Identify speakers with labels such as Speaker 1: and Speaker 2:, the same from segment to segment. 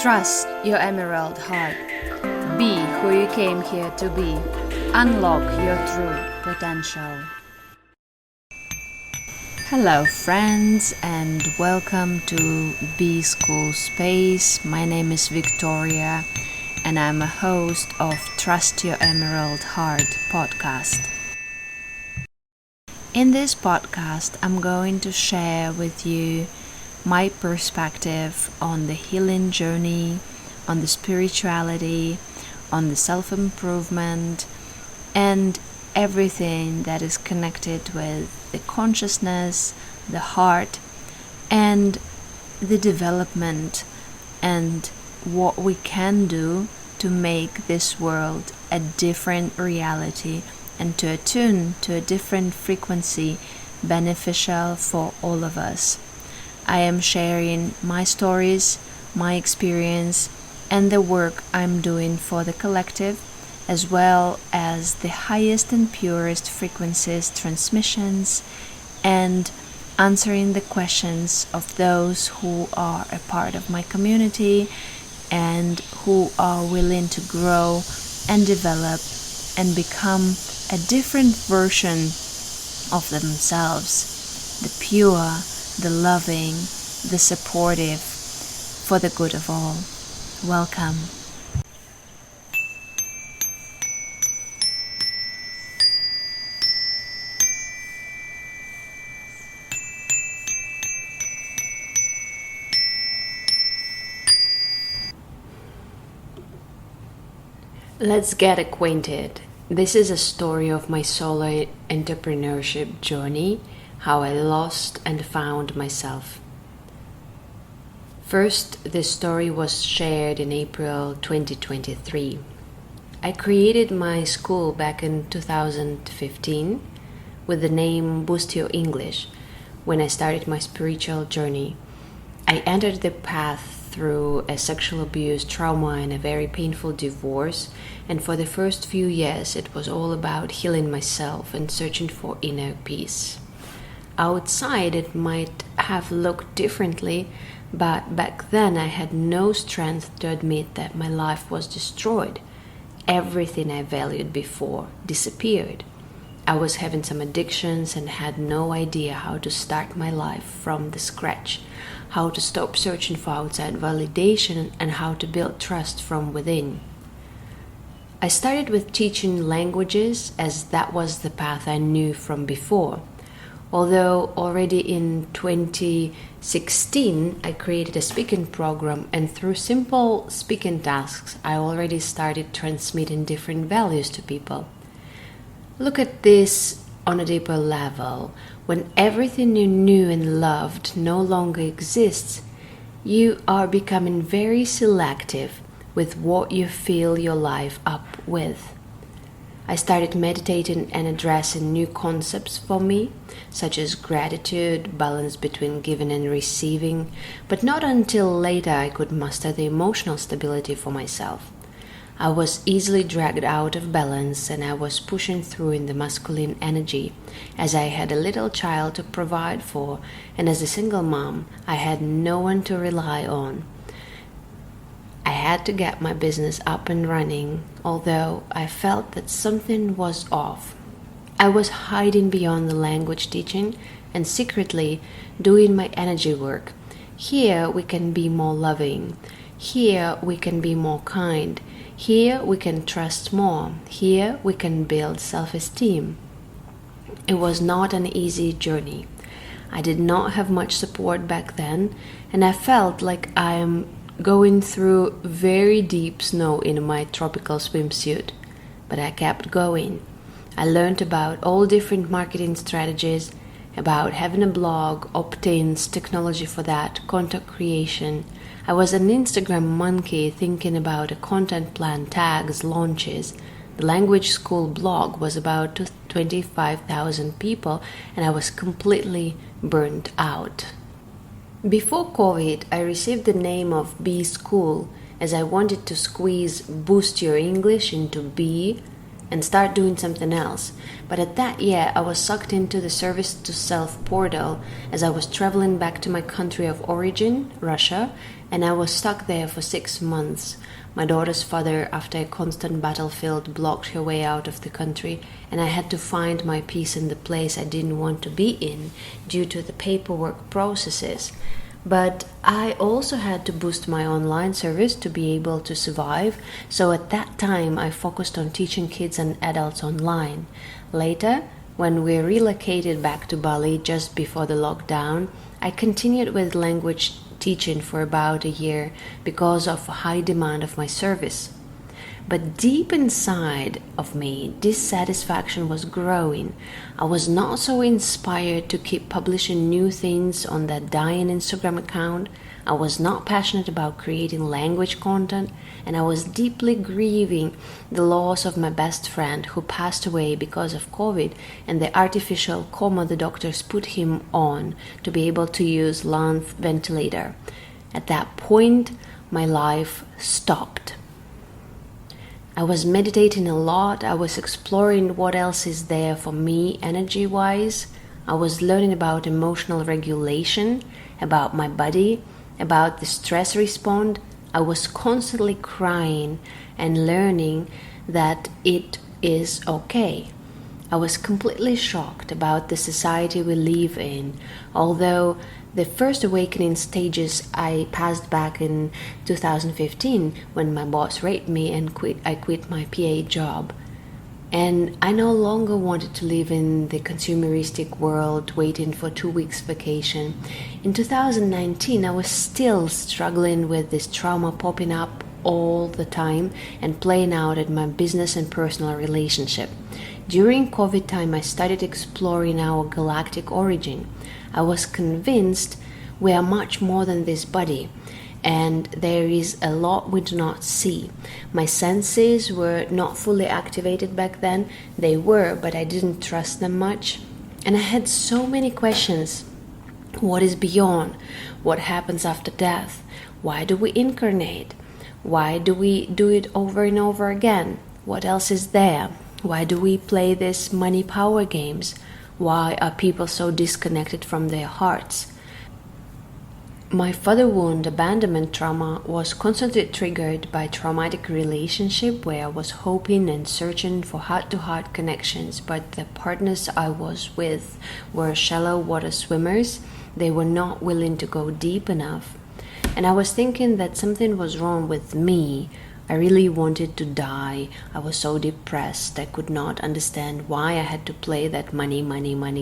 Speaker 1: Trust your emerald heart. Be who you came here to be. Unlock your true potential. Hello friends and welcome to B School Space. My name is Victoria and I'm a host of Trust Your Emerald Heart podcast. In this podcast, I'm going to share with you my perspective on the healing journey, on the spirituality, on the self-improvement, and everything that is connected with the consciousness, the heart, and the development, and what we can do to make this world a different reality and to attune to a different frequency beneficial for all of us. I am sharing my stories, my experience, and the work I'm doing for the collective, as well as the highest and purest frequencies transmissions, and answering the questions of those who are a part of my community and who are willing to grow and develop and become a different version of themselves, the pure, the loving, the supportive, for the good of all. Welcome. Let's get acquainted. This is a story of my solo entrepreneurship journey, how I lost and found myself. First, this story was shared in April 2023. I created my school back in 2015 with the name Boost Your English when I started my spiritual journey. I entered the path through a sexual abuse trauma and a very painful divorce, and for the first few years it was all about healing myself and searching for inner peace. Outside it might have looked differently, but back then I had no strength to admit that my life was destroyed. Everything I valued before disappeared. I was having some addictions and had no idea how to start my life from the scratch, how to stop searching for outside validation, and how to build trust from within. I started with teaching languages as that was the path I knew from before. Although already in 2016 I created a speaking program, and through simple speaking tasks I already started transmitting different values to people. Look at this on a deeper level. When everything you knew and loved no longer exists, you are becoming very selective with what you fill your life up with. I started meditating and addressing new concepts for me, such as gratitude, balance between giving and receiving, but not until later I could master the emotional stability for myself. I was easily dragged out of balance and I was pushing through in the masculine energy, as I had a little child to provide for, and as a single mom, I had no one to rely on. I had to get my business up and running, although I felt that something was off. I was hiding beyond the language teaching and secretly doing my energy work. Here we can be more loving. Here we can be more kind. Here we can trust more. Here we can build self-esteem. It was not an easy journey. I did not have much support back then, and I felt like I am going through very deep snow in my tropical swimsuit. But I kept going. I learned about all different marketing strategies, about having a blog, opt-ins, technology for that, content creation. I was an Instagram monkey thinking about a content plan, tags, launches. The language school blog was about 25,000 people and I was completely burnt out. Before COVID, I received the name of B School as I wanted to squeeze Boost Your English into B and start doing something else. But at that year, I was sucked into the service to self portal as I was traveling back to my country of origin, Russia, and I was stuck there for 6 months. My daughter's father, after a constant battlefield, blocked her way out of the country, and I had to find my peace in the place I didn't want to be in due to the paperwork processes. But I also had to boost my online service to be able to survive, so at that time I focused on teaching kids and adults online. Later, when we relocated back to Bali just before the lockdown, I continued with language teaching for about a year because of high demand of my service. But deep inside of me, dissatisfaction was growing. I was not so inspired to keep publishing new things on that dying Instagram account. I was not passionate about creating language content, and I was deeply grieving the loss of my best friend who passed away because of COVID and the artificial coma the doctors put him on to be able to use lung ventilator. At that point, my life stopped. I was meditating a lot. I was exploring what else is there for me energy-wise. I was learning about emotional regulation, about my body, about the stress response. I was constantly crying and learning that it is okay. I was completely shocked about the society we live in, although the first awakening stages I passed back in 2015 when my boss raped me and I quit my PA job. And I no longer wanted to live in the consumeristic world waiting for 2 weeks vacation. In 2019, I was still struggling with this trauma popping up all the time and playing out in my business and personal relationship. During COVID time, I started exploring our galactic origin. I was convinced we are much more than this body, and there is a lot we do not see. My senses were not fully activated back then. They were, but I didn't trust them much. And I had so many questions. What is beyond? What happens after death? Why do we incarnate? Why do we do it over and over again? What else is there? Why do we play these money power games? Why are people so disconnected from their hearts? My father wound abandonment trauma was constantly triggered by traumatic relationship where I was hoping and searching for heart-to-heart connections, but the partners I was with were shallow water swimmers. They were not willing to go deep enough. And I was thinking that something was wrong with me. I really wanted to die. I was so depressed. I could not understand why I had to play that money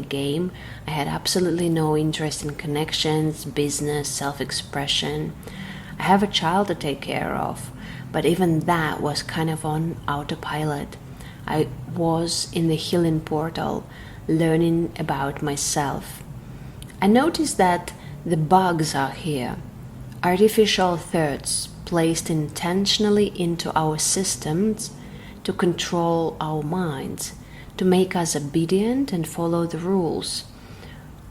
Speaker 1: game. I had absolutely no interest in connections, business, self-expression. I have a child to take care of, but even that was kind of on autopilot. I was in the healing portal, learning about myself. I noticed that the bugs are here. Artificial thoughts placed intentionally into our systems to control our minds, to make us obedient and follow the rules.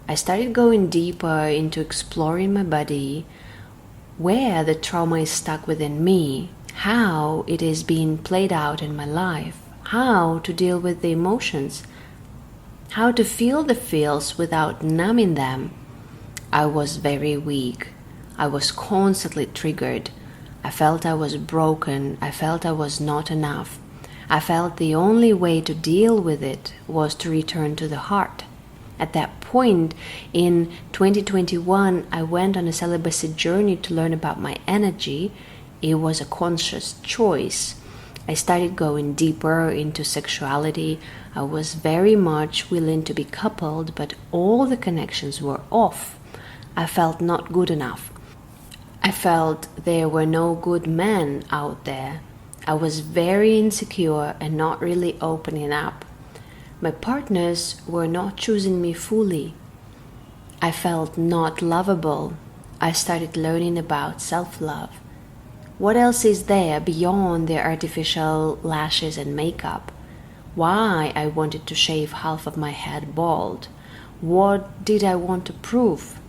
Speaker 1: I started going deeper into exploring my body, where the trauma is stuck within me, how it is being played out in my life, how to deal with the emotions, how to feel the feels without numbing them. I was very weak. I was constantly triggered. I felt I was broken. I felt I was not enough. I felt the only way to deal with it was to return to the heart. At that point in 2021, I went on a celibacy journey to learn about my energy. It was a conscious choice. I started going deeper into sexuality. I was very much willing to be coupled, but all the connections were off. I felt not good enough. I felt there were no good men out there. I was very insecure and not really opening up. My partners were not choosing me fully. I felt not lovable. I started learning about self-love. What else is there beyond the artificial lashes and makeup? Why I wanted to shave half of my head bald? What did I want to prove?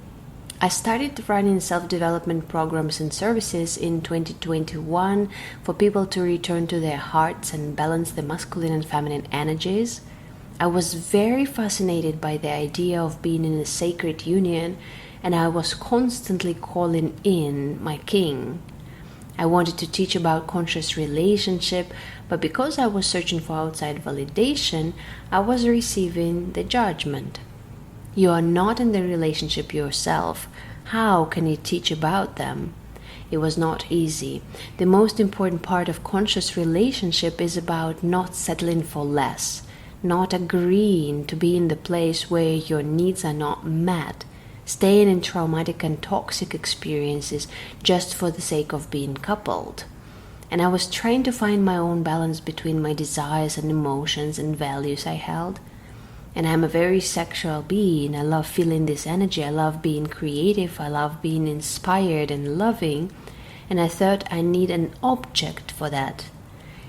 Speaker 1: I started running self-development programs and services in 2021 for people to return to their hearts and balance the masculine and feminine energies. I was very fascinated by the idea of being in a sacred union and I was constantly calling in my king. I wanted to teach about conscious relationship, but because I was searching for outside validation, I was receiving the judgment. You are not in the relationship yourself. How can you teach about them? It was not easy. The most important part of conscious relationship is about not settling for less, not agreeing to be in the place where your needs are not met, staying in traumatic and toxic experiences just for the sake of being coupled. And I was trying to find my own balance between my desires and emotions and values I held. And I'm a very sexual being. I love feeling this energy. I love being creative. I love being inspired and loving. And I thought I need an object for that.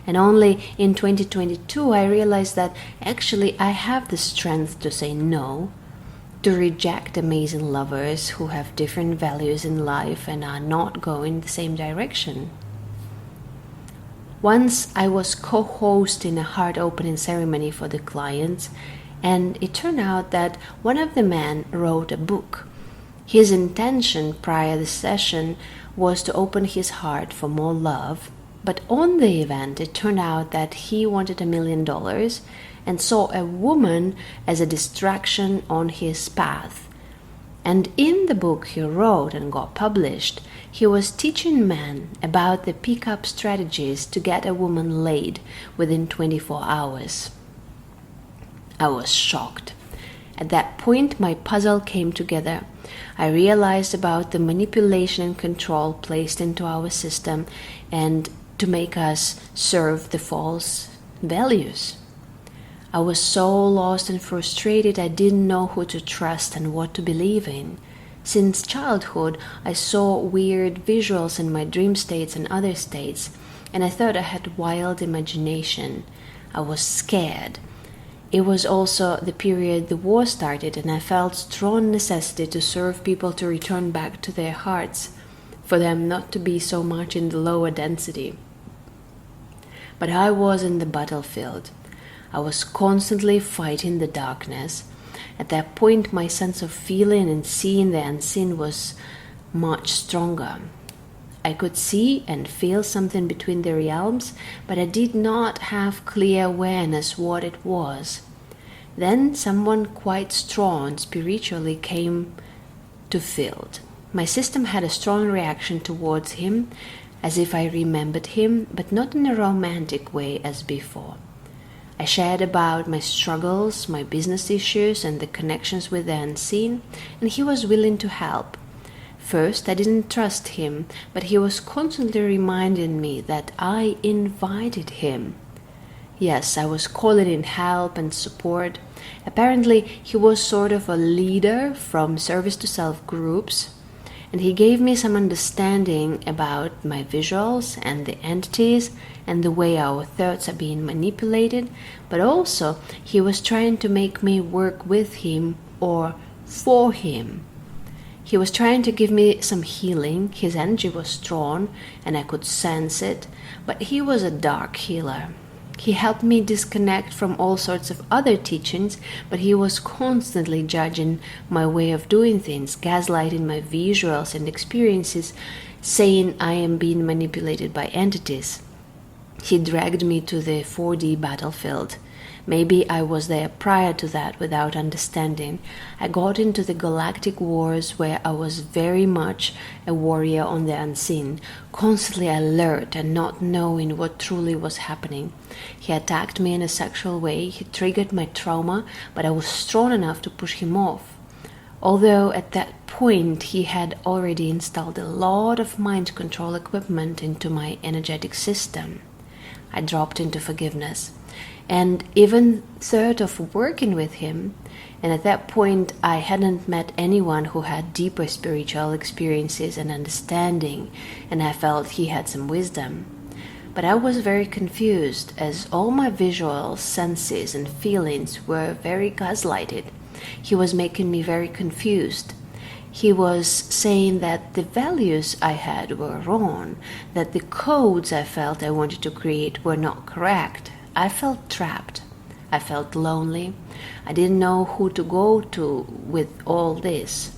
Speaker 1: And only in 2022 I realized that actually I have the strength to say no, to reject amazing lovers who have different values in life and are not going the same direction. Once I was co-hosting a heart-opening ceremony for the clients, and it turned out that one of the men wrote a book. His intention prior to the session was to open his heart for more love, but on the event it turned out that he wanted $1 million and saw a woman as a distraction on his path. And in the book he wrote and got published, he was teaching men about the pick-up strategies to get a woman laid within 24 hours. I was shocked. At that point, my puzzle came together. I realized about the manipulation and control placed into our system and to make us serve the false values. I was so lost and frustrated I didn't know who to trust and what to believe in. Since childhood, I saw weird visuals in my dream states and other states, and I thought I had wild imagination. I was scared. It was also the period the war started, and I felt strong necessity to serve people to return back to their hearts, for them not to be so much in the lower density. But I was in the battlefield. I was constantly fighting the darkness. At that point, my sense of feeling and seeing the unseen was much stronger. I could see and feel something between the realms, but I did not have clear awareness what it was. Then someone quite strong spiritually came to field. My system had a strong reaction towards him, as if I remembered him, but not in a romantic way as before. I shared about my struggles, my business issues, and the connections with the unseen, and he was willing to help. First, I didn't trust him, but he was constantly reminding me that I invited him. Yes, I was calling in help and support. Apparently, he was sort of a leader from service to self groups, and he gave me some understanding about my visuals and the entities and the way our thoughts are being manipulated, but also he was trying to make me work with him or for him. He was trying to give me some healing. His energy was strong and I could sense it, but he was a dark healer. He helped me disconnect from all sorts of other teachings, but he was constantly judging my way of doing things, gaslighting my visuals and experiences, saying I am being manipulated by entities. He dragged me to the 4D battlefield. Maybe I was there prior to that without understanding. I got into the galactic wars where I was very much a warrior on the unseen, constantly alert and not knowing what truly was happening. He attacked me in a sexual way. He triggered my trauma, but I was strong enough to push him off. Although at that point he had already installed a lot of mind control equipment into my energetic system. I dropped into forgiveness. And even thought of working with him, and at that point I hadn't met anyone who had deeper spiritual experiences and understanding, and I felt he had some wisdom. But I was very confused, as all my visual senses and feelings were very gaslighted. He was making me very confused. He was saying that the values I had were wrong, that the codes I felt I wanted to create were not correct. I felt trapped. I felt lonely. I didn't know who to go to with all this.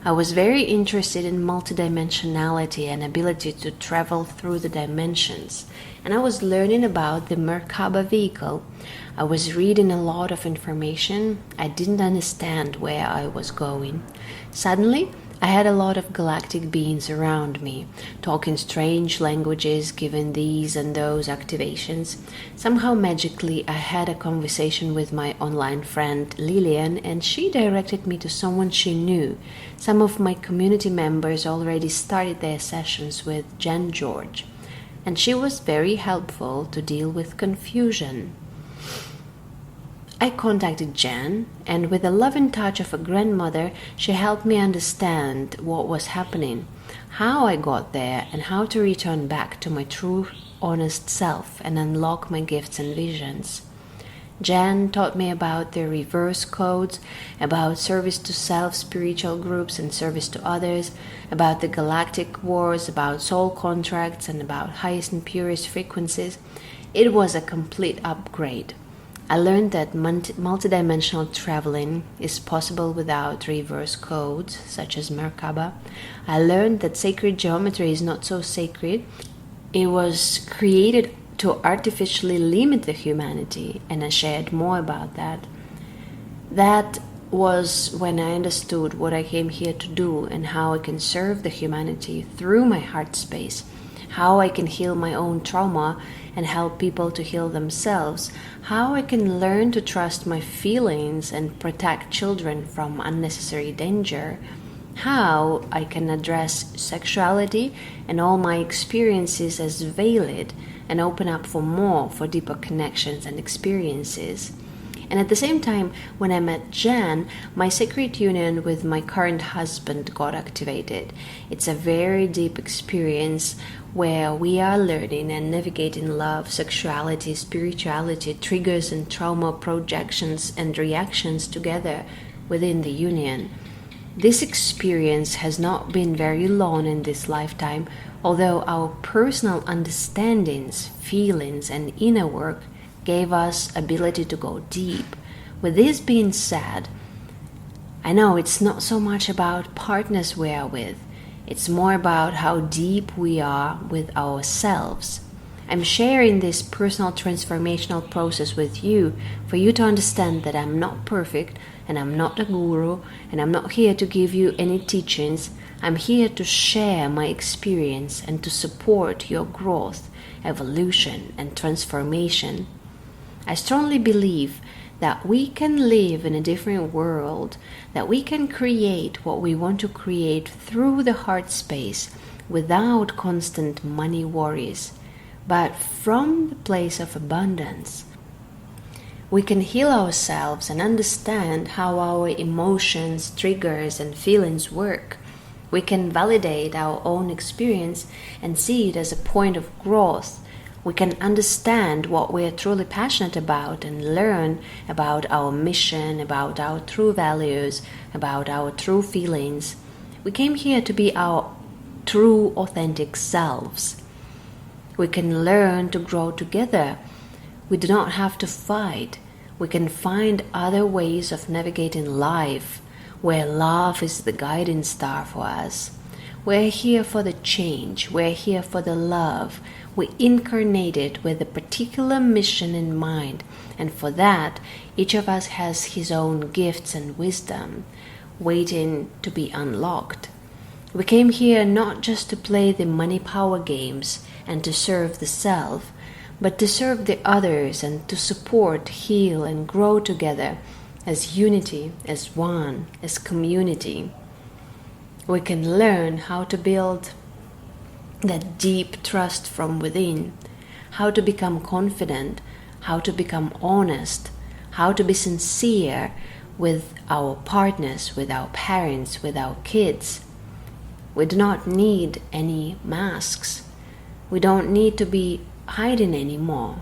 Speaker 1: I was very interested in multidimensionality and ability to travel through the dimensions. And I was learning about the Merkaba vehicle. I was reading a lot of information. I didn't understand where I was going. Suddenly, I had a lot of galactic beings around me, talking strange languages, given these and those activations. Somehow magically, I had a conversation with my online friend Lillian, and she directed me to someone she knew. Some of my community members already started their sessions with Jen George, and she was very helpful to deal with confusion. I contacted Jen, and with the loving touch of a grandmother, she helped me understand what was happening, how I got there, and how to return back to my true, honest self and unlock my gifts and visions. Jen taught me about the reverse codes, about service to self, spiritual groups, and service to others, about the galactic wars, about soul contracts, and about highest and purest frequencies. It was a complete upgrade. I learned that multidimensional traveling is possible without reverse codes, such as Merkaba. I learned that sacred geometry is not so sacred. It was created to artificially limit the humanity, and I shared more about that. That was when I understood what I came here to do and how I can serve the humanity through my heart space, how I can heal my own trauma and help people to heal themselves, how I can learn to trust my feelings and protect children from unnecessary danger, how I can address sexuality and all my experiences as valid and open up for deeper connections and experiences. And at the same time, when I met Jan, my sacred union with my current husband got activated. It's a very deep experience where we are learning and navigating love, sexuality, spirituality, triggers and trauma projections and reactions together within the union. This experience has not been very long in this lifetime, although our personal understandings, feelings, and inner work gave us ability to go deep. With this being said, I know it's not so much about partners we are with. It's more about how deep we are with ourselves. I'm sharing this personal transformational process with you for you to understand that I'm not perfect and I'm not a guru and I'm not here to give you any teachings. I'm here to share my experience and to support your growth, evolution, and transformation. I strongly believe that we can live in a different world, that we can create what we want to create through the heart space without constant money worries, but from the place of abundance. We can heal ourselves and understand how our emotions, triggers, and feelings work. We can validate our own experience and see it as a point of growth. We can understand what we are truly passionate about and learn about our mission, about our true values, about our true feelings. We came here to be our true, authentic selves. We can learn to grow together. We do not have to fight. We can find other ways of navigating life, where love is the guiding star for us. We're here for the change. We're here for the love. We incarnated with a particular mission in mind, and for that, each of us has his own gifts and wisdom waiting to be unlocked. We came here not just to play the money power games and to serve the self, but to serve the others and to support, heal, and grow together as unity, as one, as community. We can learn how to build that deep trust from within, how to become confident, how to become honest, how to be sincere with our partners, with our parents, with our kids. We do not need any masks. We don't need to be hiding anymore.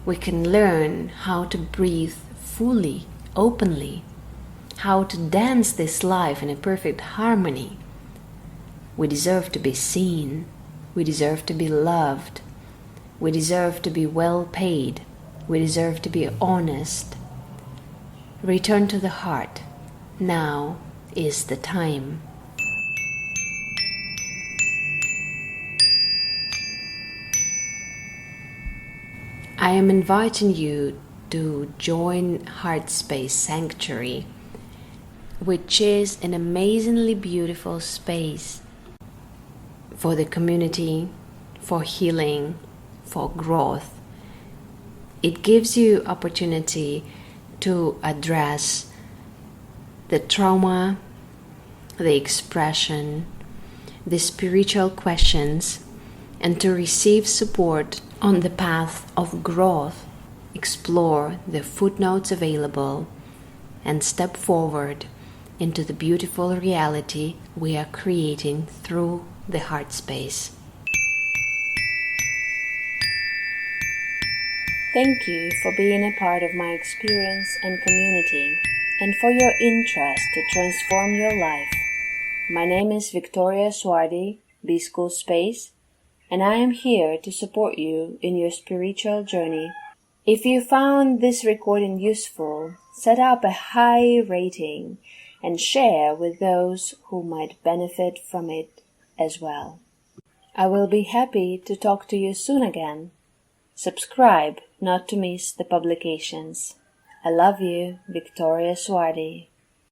Speaker 1: We can learn how to breathe fully, openly, how to dance this life in a perfect harmony. We deserve to be seen. We deserve to be loved. We deserve to be well paid. We deserve to be honest. Return to the heart. Now is the time. I am inviting you to join Heartspace Sanctuary, which is an amazingly beautiful space for the community, for healing, for growth. It gives you opportunity to address the trauma, the expression, the spiritual questions, and to receive support on the path of growth. Explore the footnotes available and step forward into the beautiful reality we are creating through the heart space. Thank you for being a part of my experience and community, and for your interest to transform your life. My name is Victoria Swardi, B-School Space, and I am here to support you in your spiritual journey. If you found this recording useful, set up a high rating and share with those who might benefit from it as well. I will be happy to talk to you soon again. Subscribe not to miss the publications. I love you, Victoria Swardi.